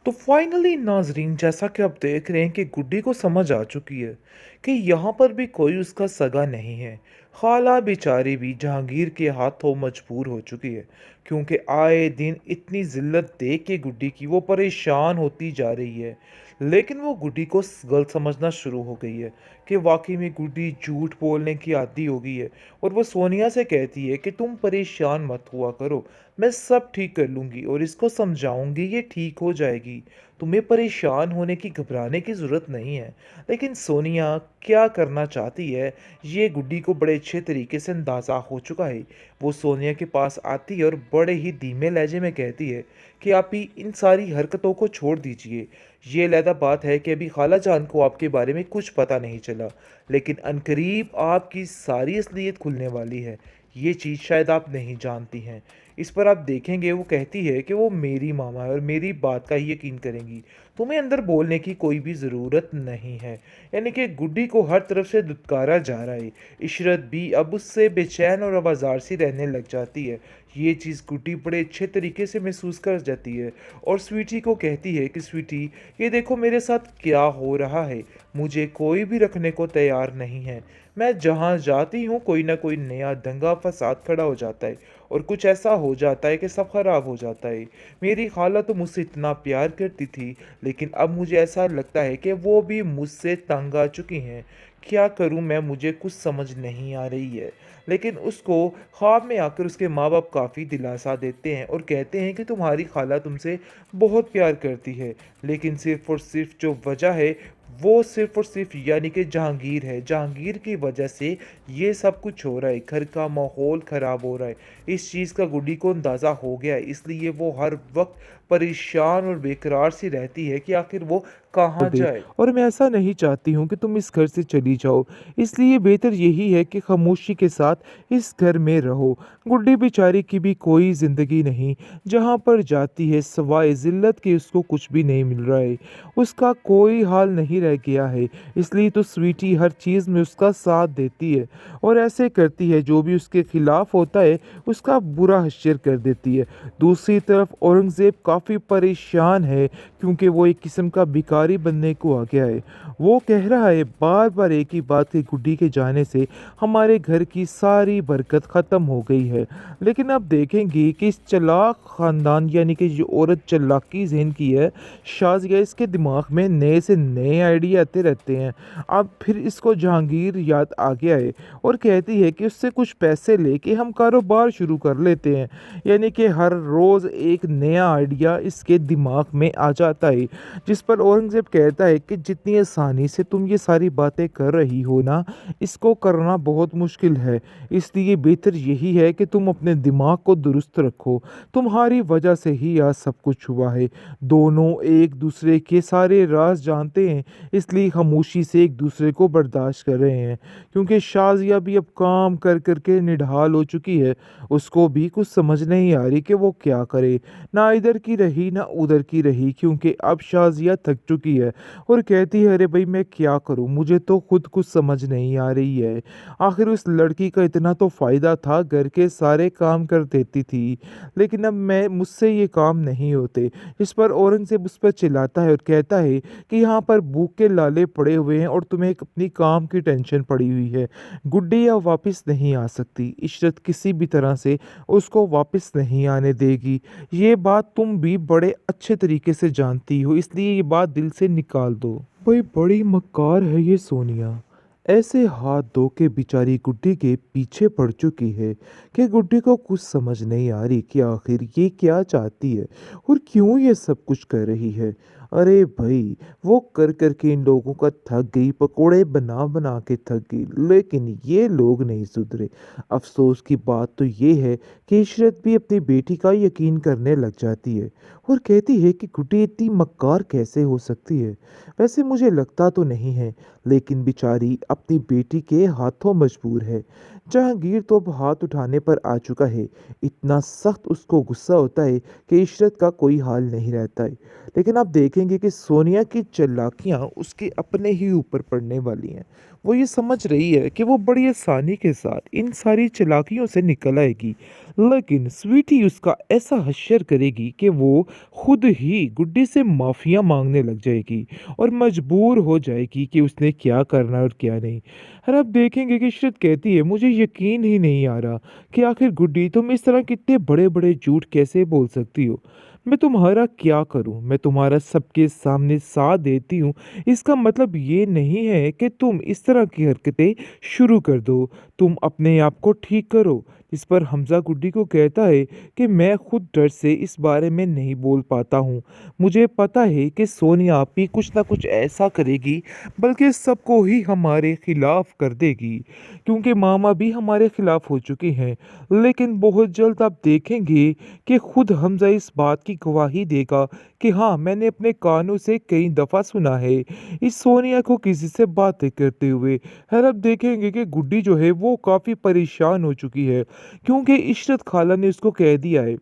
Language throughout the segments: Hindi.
तो फाइनली नाजरीन, जैसा कि आप देख रहे हैं कि गुड्डी को समझ आ चुकी है कि यहाँ पर भी कोई उसका सगा नहीं है। खाला बेचारी भी जहांगीर के हाथों मजबूर हो चुकी है, क्योंकि आए दिन इतनी जिल्लत देख के गुड्डी की वो परेशान होती जा रही है। लेकिन वो गुड्डी को गलत समझना शुरू हो गई है कि वाकई में गुड्डी झूठ बोलने की आदी हो गई है। और वो सोनिया से कहती है कि तुम परेशान मत हुआ करो, मैं सब ठीक कर लूँगी और इसको समझाऊँगी, ये ठीक हो जाएगी। तुम्हें परेशान होने की, घबराने की ज़रूरत नहीं है। लेकिन सोनिया क्या करना चाहती है, ये गुड्डी को बड़े अच्छे तरीके से अंदाज़ा हो चुका है। वो सोनिया के पास आती है और बड़े ही धीमे लहजे में कहती है कि आप ही इन सारी हरकतों को छोड़ दीजिए। ये अलहदा बात है कि अभी खाला जान को आपके बारे में कुछ पता नहीं चला, लेकिन अनकरीब आपकी सारी असलियत खुलने वाली है। ये चीज़ शायद आप नहीं जानती हैं। इस पर आप देखेंगे वो कहती है कि वो मेरी मामा है और मेरी बात का ही यकीन करेंगी। तुम्हें अंदर बोलने की कोई भी ज़रूरत नहीं है। यानी कि गुड्डी को हर तरफ से दुत्कारा जा रहा है। इशरत भी अब उससे बेचैन और आवाज़ार सी रहने लग जाती है। ये चीज़ गुड्डी बड़े अच्छे तरीके से महसूस कर जाती है और स्वीटी को कहती है कि स्वीटी, ये देखो मेरे साथ क्या हो रहा है। मुझे कोई भी रखने को तैयार नहीं है। मैं जहाँ जाती हूँ कोई ना कोई नया दंगा फसाद खड़ा हो जाता है और कुछ ऐसा हो जाता है कि सब खराब हो जाता है। मेरी खाला तो मुझसे इतना प्यार करती थी, लेकिन अब मुझे ऐसा लगता है कि वो भी मुझसे तंग आ चुकी हैं। क्या करूं मैं, मुझे कुछ समझ नहीं आ रही है। लेकिन उसको ख्वाब में आकर उसके माँ बाप काफ़ी दिलासा देते हैं और कहते हैं कि तुम्हारी खाला तुमसे बहुत प्यार करती है, लेकिन सिर्फ़ और सिर्फ़ जो वजह है वो सिर्फ़ और सिर्फ़ यानी कि जहांगीर है। जहांगीर की वजह से ये सब कुछ हो रहा है, घर का माहौल ख़राब हो रहा है। इस चीज़ का गुड्डी को अंदाज़ा हो गया है, इसलिए वो हर वक्त परेशान और बेकरार सी रहती है कि आखिर वो कहाँ दे। जाए। और मैं ऐसा नहीं चाहती हूँ कि तुम इस घर से चली जाओ, इसलिए बेहतर यही है कि खामोशी के साथ इस घर में रहो। गुड्डी बेचारी की भी कोई ज़िंदगी नहीं, जहाँ पर जाती है सिवाय ज़िल्लत के उसको कुछ भी नहीं मिल रहा है। उसका कोई हाल नहीं रह गया है, इसलिए तो स्वीटी हर चीज़ में उसका साथ देती है और ऐसे करती है जो भी उसके खिलाफ होता है उसका बुरा हश्र कर देती है। दूसरी तरफ औरंगज़ेब काफ़ी परेशान है, क्योंकि वो एक किस्म का भिखारी बनने को आ गया है। वो कह रहा है बार बार एक ही बात कि गुड्डी के जाने से हमारे घर की सारी बरकत ख़त्म हो गई है। लेकिन आप देखेंगे कि इस चालाक ख़ानदान यानी कि जो औरत चालाकी जहन की है, शाज़िया, इसके दिमाग में नए से नए आइडिया आते रहते हैं। अब फिर इसको जहांगीर याद आ गया है और कहती है कि उससे कुछ पैसे लेके हम कारोबार शुरू कर लेते हैं। यानी कि हर रोज़ एक नया आइडिया इसके दिमाग में आ जाता है, जिस पर औरंगज़ेब कहता है कि जितनी आसानी से तुम ये सारी बातें कर रही हो ना, इसको करना बहुत मुश्किल है। इसलिए बेहतर यही है कि तुम अपने दिमाग को दुरुस्त रखो। तुम्हारी वजह से ही आज सब कुछ हुआ है। दोनों एक दूसरे के सारे राज जानते हैं, इसलिए खामोशी से एक दूसरे को बर्दाश्त कर रहे हैं। क्योंकि शाजिया भी अब काम कर करके निढाल हो चुकी है। उसको भी कुछ समझ नहीं आ रही कि वो क्या करे। ना इधर की रही ना उधर की रही, क्योंकि अब शाजिया थक चुकी है और कहती है अरे भाई मैं क्या करूं, मुझे तो खुद कुछ समझ नहीं आ रही है। आखिर उस लड़की का इतना तो फायदा था, घर के सारे काम कर देती थी, लेकिन अब मैं मुझसे ये काम नहीं होते। इस पर औरंगजेब उस पर चिल्लाता है और कहता है कि यहाँ पर भूख के लाले पड़े हुए हैं और तुम्हें अपनी काम की टेंशन पड़ी हुई है। गुड्डी अब वापस नहीं आ सकती, इशरत किसी भी तरह से उसको वापस नहीं आने देगी। ये बात तुम भी बड़े अच्छे तरीके से जानती हो, इसलिए ये बात दिल से निकाल दो। भाई बड़ी मक्कार है ये सोनिया। ऐसे हाथ धो के बेचारी गुड्डी के पीछे पड़ चुकी है कि गुड्डी को कुछ समझ नहीं आ रही कि आखिर ये क्या चाहती है और क्यों ये सब कुछ कर रही है। अरे भाई, वो कर कर के इन लोगों का थक गई, पकोड़े बना बना के थक गई, लेकिन ये लोग नहीं सुधरे। अफसोस की बात तो ये है कि इशरत भी अपनी बेटी का यकीन करने लग जाती है और कहती है कि गुड्डी इतनी मक्कार कैसे हो सकती है। वैसे मुझे लगता तो नहीं है, लेकिन बेचारी अपनी बेटी के हाथों मजबूर है। जहांगीर तो अब हाथ उठाने पर आ चुका है। इतना सख्त उसको गुस्सा होता है कि इशरत का कोई हाल नहीं रहता है। लेकिन आप देखें देखेंगे कि सोनिया की चालाकियाँ उसके अपने ही ऊपर पड़ने वाली हैं। वो ये समझ रही है कि वो बड़ी आसानी के साथ इन सारी चालाकियों से निकल आएगी, लेकिन स्वीटी उसका ऐसा हश्र करेगी कि वो खुद ही गुड्डी से माफ़िया मांगने लग जाएगी और मजबूर हो जाएगी कि उसने क्या करना है और क्या नहीं। और अब देखेंगे कि इशरत कहती है, मुझे यकीन ही नहीं आ रहा कि आखिर गुड्डी तुम इस तरह कितने बड़े बड़े झूठ कैसे बोल सकती हो। मैं तुम्हारा क्या करूं? मैं तुम्हारा सबके सामने साथ देती हूँ, इसका मतलब ये नहीं है कि तुम इस तरह की हरकतें शुरू कर दो। तुम अपने आप को ठीक करो। इस पर हमजा गुड्डी को कहता है कि मैं खुद डर से इस बारे में नहीं बोल पाता हूँ। मुझे पता है कि सोनिया भी कुछ ना कुछ ऐसा करेगी, बल्कि सबको ही हमारे खिलाफ कर देगी, क्योंकि मामा भी हमारे खिलाफ हो चुके हैं। लेकिन बहुत जल्द आप देखेंगे कि खुद हमजा इस बात की गवाही देगा कि हाँ, मैंने अपने कानों से कई दफ़ा सुना है इस सोनिया को किसी से बातें करते हुए। खैर अब देखेंगे कि गुड्डी जो है वो काफ़ी परेशान हो चुकी है, क्योंकि इशरत खाला ने उसको कह दिया है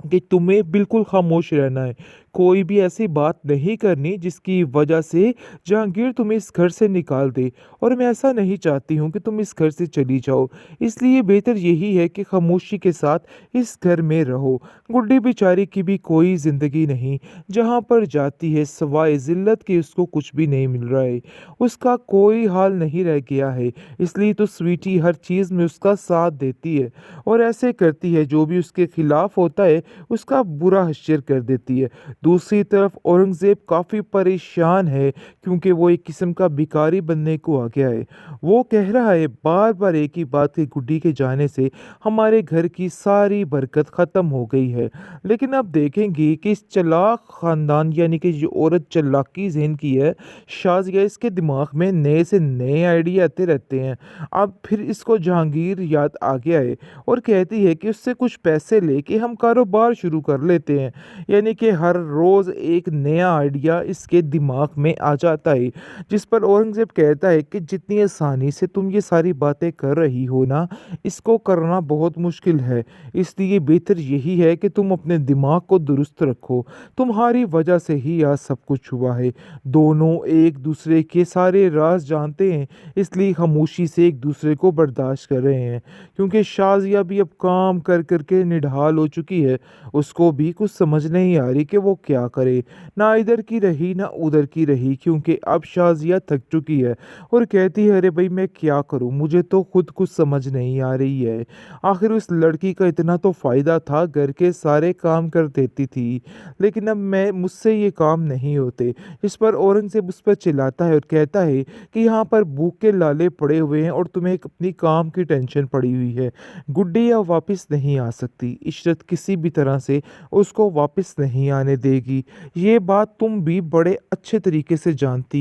कि तुम्हें बिल्कुल खामोश रहना है। कोई भी ऐसी बात नहीं करनी जिसकी वजह से जहांगीर तुम्हें इस घर से निकाल दे, और मैं ऐसा नहीं चाहती हूँ कि तुम इस घर से चली जाओ। इसलिए बेहतर यही है कि खामोशी के साथ इस घर में रहो। गुड्डी बेचारी की भी कोई ज़िंदगी नहीं, जहाँ पर जाती है सवाए ज़िल्लत के उसको कुछ भी नहीं मिल रहा है। उसका कोई हाल नहीं रह गया है, इसलिए तो स्वीटी हर चीज़ में उसका साथ देती है और ऐसे करती है, जो भी उसके खिलाफ होता है उसका बुरा हश्र कर देती है। दूसरी तरफ औरंगज़ेब काफ़ी परेशान है, क्योंकि वो एक किस्म का भिखारी बनने को आ गया है। वो कह रहा है बार बार एक ही बात कि गुड्डी के जाने से हमारे घर की सारी बरकत ख़त्म हो गई है। लेकिन अब देखेंगे कि इस चालाक ख़ानदान, यानी कि जो औरत चालाकी ज़हन की है, शाज़िया, इसके दिमाग में नए से नए आइडिया आते रहते हैं। अब फिर इसको जहांगीर याद आ गया है और कहती है कि उससे कुछ पैसे लेके हम कारोबार शुरू कर लेते हैं। यानी कि हर रोज़ एक नया आइडिया इसके दिमाग में आ जाता है, जिस पर औरंगज़ेब कहता है कि जितनी आसानी से तुम ये सारी बातें कर रही हो ना, इसको करना बहुत मुश्किल है। इसलिए बेहतर यही है कि तुम अपने दिमाग को दुरुस्त रखो। तुम्हारी वजह से ही आज सब कुछ हुआ है। दोनों एक दूसरे के सारे राज जानते हैं, इसलिए खामोशी से एक दूसरे को बर्दाश्त कर रहे हैं, क्योंकि शाज़िया भी अब काम कर कर के निढाल हो चुकी है। उसको भी कुछ समझ नहीं आ रही कि वो क्या करे। ना इधर की रही ना उधर की रही, क्योंकि अब शाज़िया थक चुकी है और कहती है, अरे भाई मैं क्या करूं, मुझे तो खुद कुछ समझ नहीं आ रही है। आखिर उस लड़की का इतना तो फ़ायदा था, घर के सारे काम कर देती थी, लेकिन अब मैं मुझसे ये काम नहीं होते। इस पर औरंगज़ेब उस पर चिल्लाता है और कहता है कि यहाँ पर भूख के लाले पड़े हुए हैं और तुम्हें अपनी काम की टेंशन पड़ी हुई है। गुड्डी अब वापस नहीं आ सकती। इशरत किसी भी तरह से उसको वापस नहीं आने देगी। ये बात तुम भी बड़े अच्छे तरीके से जानती